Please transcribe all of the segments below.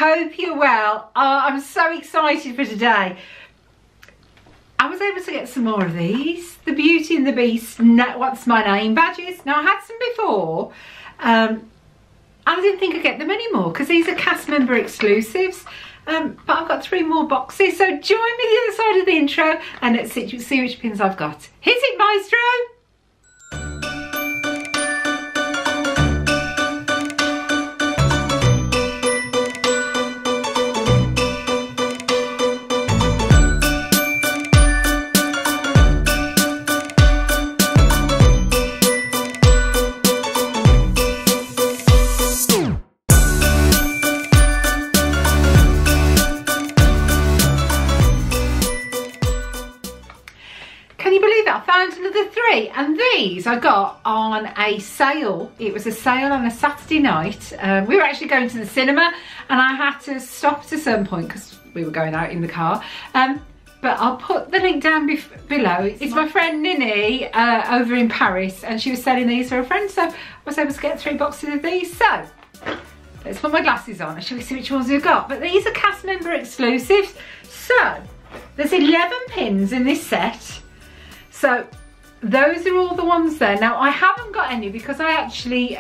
hope you're well. I'm so excited for today. I was able to get some more of these, the Beauty and the Beast What's My Name badges. Now I had some before, and I didn't think I'd get them anymore because these are cast member exclusives. But I've got 3 more boxes, so join me the other side of the intro and let's see which pins I've got. Hit it, Maestro! And these I got on a sale. It was a sale on a Saturday night. We were actually going to the cinema and I had to stop at a certain point because we were going out in the car. But I'll put the link down below. It's my friend Minnie over in Paris, and she was selling these for a friend, so I was able to get 3 boxes of these. So let's put my glasses on and shall we see which ones we've got. But these are cast member exclusives. So there's 11 pins in this set. So those are all the ones there. Now I haven't got any because I actually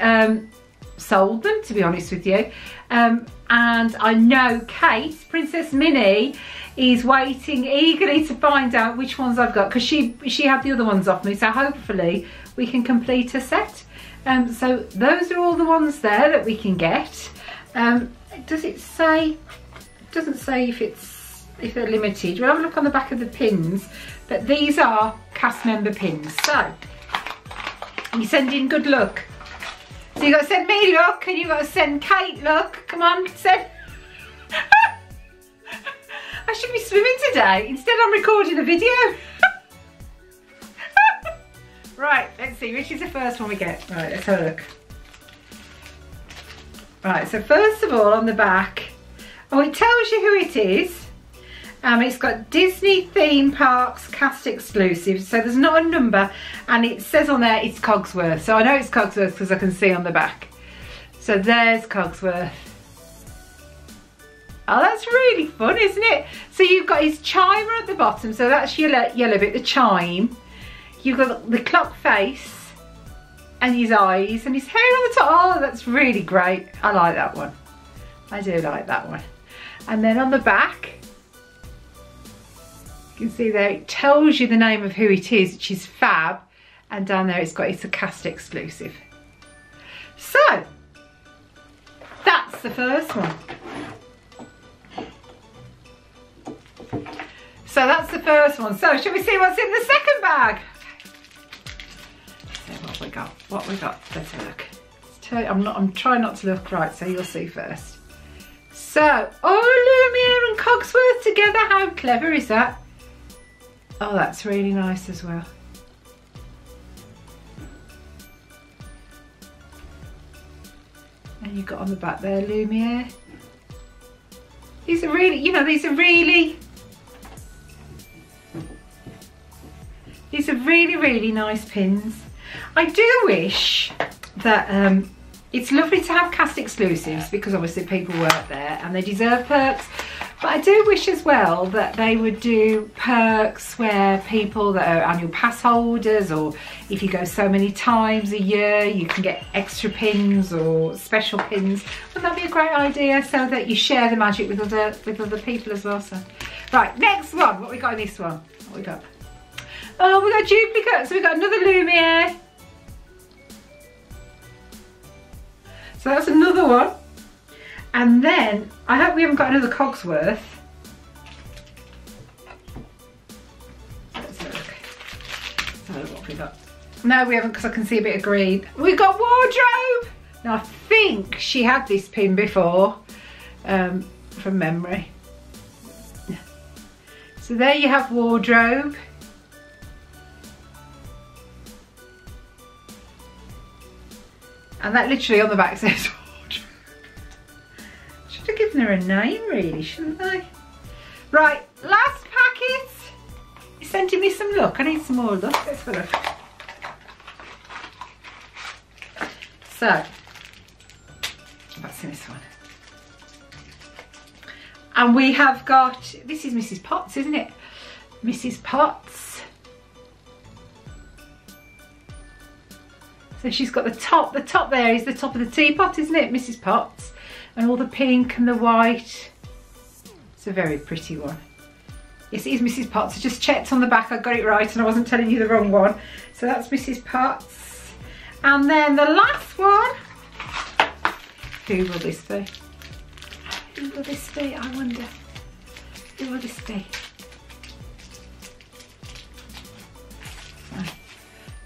sold them, to be honest with you. And I know Kate, Princess Minnie, is waiting eagerly to find out which ones I've got because she had the other ones off me. So hopefully we can complete a set. So those are all the ones there that we can get. Does it say? It doesn't say if they're limited. We'll have a look on the back of the pins. But these are cast member pins. So you send in good luck. So you got to send me luck and you got to send Kate luck. Come on, send. I should be swimming today. Instead I'm recording a video. Right, let's see which is the first one we get. Right, let's have a look. Right, so first of all on the back, oh, it tells you who it is. It's got Disney theme parks cast exclusive, so there's not a number, and it says on there it's Cogsworth. So I know it's Cogsworth because I can see on the back. So there's Cogsworth. Oh, that's really fun, isn't it? So you've got his chimer at the bottom, so that's your yellow bit, the chime. You've got the clock face and his eyes and his hair on the top. Oh, that's really great. I like that one. I do like that one. And then on the back, you can see there it tells you the name of who it is, which is Fab, and down there it's a cast exclusive. So that's the first one. So that's the first one. So shall we see what's in the second bag? Okay. So what we got? Let's have a look. I'm trying not to look, right, so you'll see first. So, oh, Lumiere and Cogsworth together, how clever is that? Oh, that's really nice as well. And you've got on the back there, Lumiere. These are really, these are really nice pins. I do wish that, it's lovely to have cast exclusives because obviously people work there and they deserve perks. But I do wish as well that they would do perks where people that are annual pass holders, or if you go so many times a year, you can get extra pins or special pins. Wouldn't that be a great idea, so that you share the magic with other people as well? So, right, next one. What we got in this one? What we got? Oh, we got duplicates. So we got another Lumiere. So that's another one. And then, I hope we haven't got another Cogsworth. Let's have a look. Let's have a look what we got. No, we haven't, because I can see a bit of green. We've got Wardrobe! Now, I think she had this pin before, from memory. So there you have Wardrobe. And that literally on the back says Wardrobe. Should have given her a name, really, shouldn't I? Right, last packet. You're sending me some luck. I need some more luck. Let's have a look. So, what's in this one? And we have got, this is Mrs. Potts, isn't it? Mrs. Potts. So she's got the top there is the top of the teapot, isn't it, Mrs. Potts? And all the pink and the white. It's a very pretty one. Yes, it is Mrs. Potts. I just checked on the back, I got it right and I wasn't telling you the wrong one. So that's Mrs. Potts. And then the last one, who will this be? Who will this be, I wonder? Who will this be?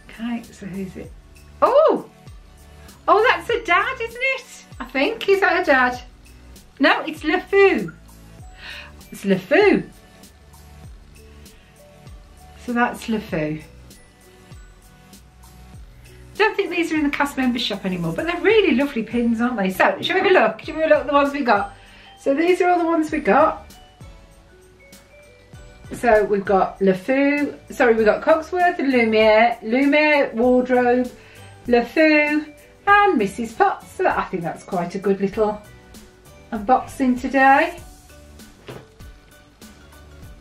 Okay, so who's it? Oh! Oh, that's her dad, isn't it? I think. Is that her dad? No, it's LeFou. It's LeFou. So that's LeFou. I don't think these are in the cast member shop anymore, but they're really lovely pins, aren't they? So, shall we have a look? Shall we have a look at the ones we got? So these are all the ones we got. So we've got LeFou, sorry, we've got Cogsworth and Lumiere, Lumiere, Wardrobe, LeFou and Mrs. Potts. So I think that's quite a good little unboxing today.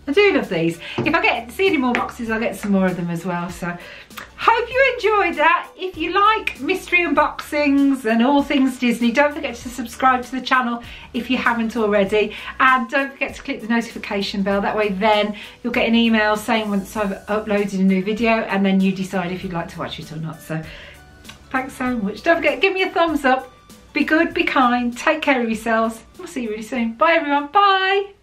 I do love these. If I see any more boxes, I'll get some more of them as well. So hope you enjoyed that. If you like mystery unboxings and all things Disney, don't forget to subscribe to the channel if you haven't already. And don't forget to click the notification bell. That way then you'll get an email saying once I've uploaded a new video, and then you decide if you'd like to watch it or not. So thanks so much. Don't forget, give me a thumbs up. Be good, be kind, take care of yourselves. We'll see you really soon. Bye everyone, bye.